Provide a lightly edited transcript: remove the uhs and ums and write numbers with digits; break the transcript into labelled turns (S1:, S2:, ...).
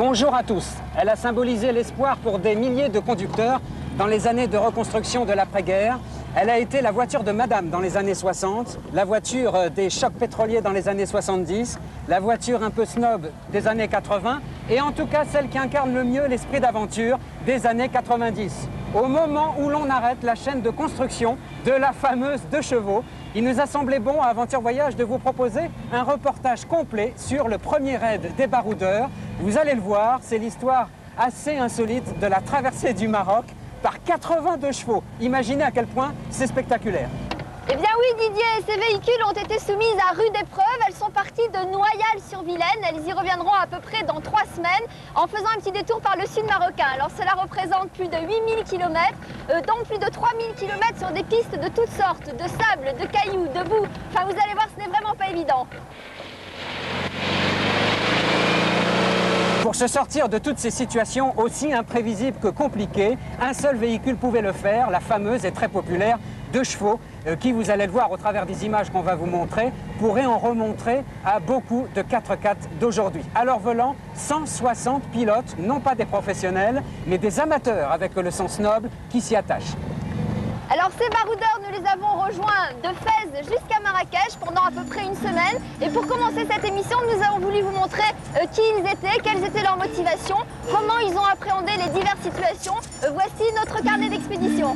S1: Bonjour à tous. Elle a symbolisé l'espoir pour des milliers de conducteurs dans les années de reconstruction de l'après-guerre. Elle a été la voiture de Madame dans les années 60, la voiture des chocs pétroliers dans les années 70, la voiture un peu snob des années 80 et en tout cas celle qui incarne le mieux l'esprit d'aventure des années 90. Au moment où l'on arrête la chaîne de construction de la fameuse 2 chevaux, il nous a semblé bon à Aventure Voyage de vous proposer un reportage complet sur le premier raid des baroudeurs. Vous allez le voir, c'est l'histoire assez insolite de la traversée du Maroc par 82 chevaux. Imaginez à quel point c'est spectaculaire.
S2: Eh bien oui Didier, ces véhicules ont été soumises à rude épreuve. Elles sont parties de Noyal-sur-Vilaine. Elles y reviendront à peu près dans 3 semaines en faisant un petit détour par le sud marocain. Alors cela représente plus de 8000 km, dont plus de 3000 km sur des pistes de toutes sortes, de sable, de cailloux, de boue. Enfin vous allez voir, ce n'est vraiment pas évident.
S1: Pour se sortir de toutes ces situations aussi imprévisibles que compliquées, un seul véhicule pouvait le faire, la fameuse et très populaire 2 chevaux, qui, vous allez le voir au travers des images qu'on va vous montrer, pourrait en remontrer à beaucoup de 4x4 d'aujourd'hui. À leur volant, 160 pilotes, non pas des professionnels, mais des amateurs avec le sens noble qui s'y attachent.
S2: Alors ces baroudeurs, nous les avons rejoints de Fès jusqu'à Marrakech pendant à peu près une semaine. Et pour commencer cette émission, nous avons voulu vous montrer qui ils étaient, quelles étaient leurs motivations, comment ils ont appréhendé les diverses situations. Voici notre carnet d'expédition.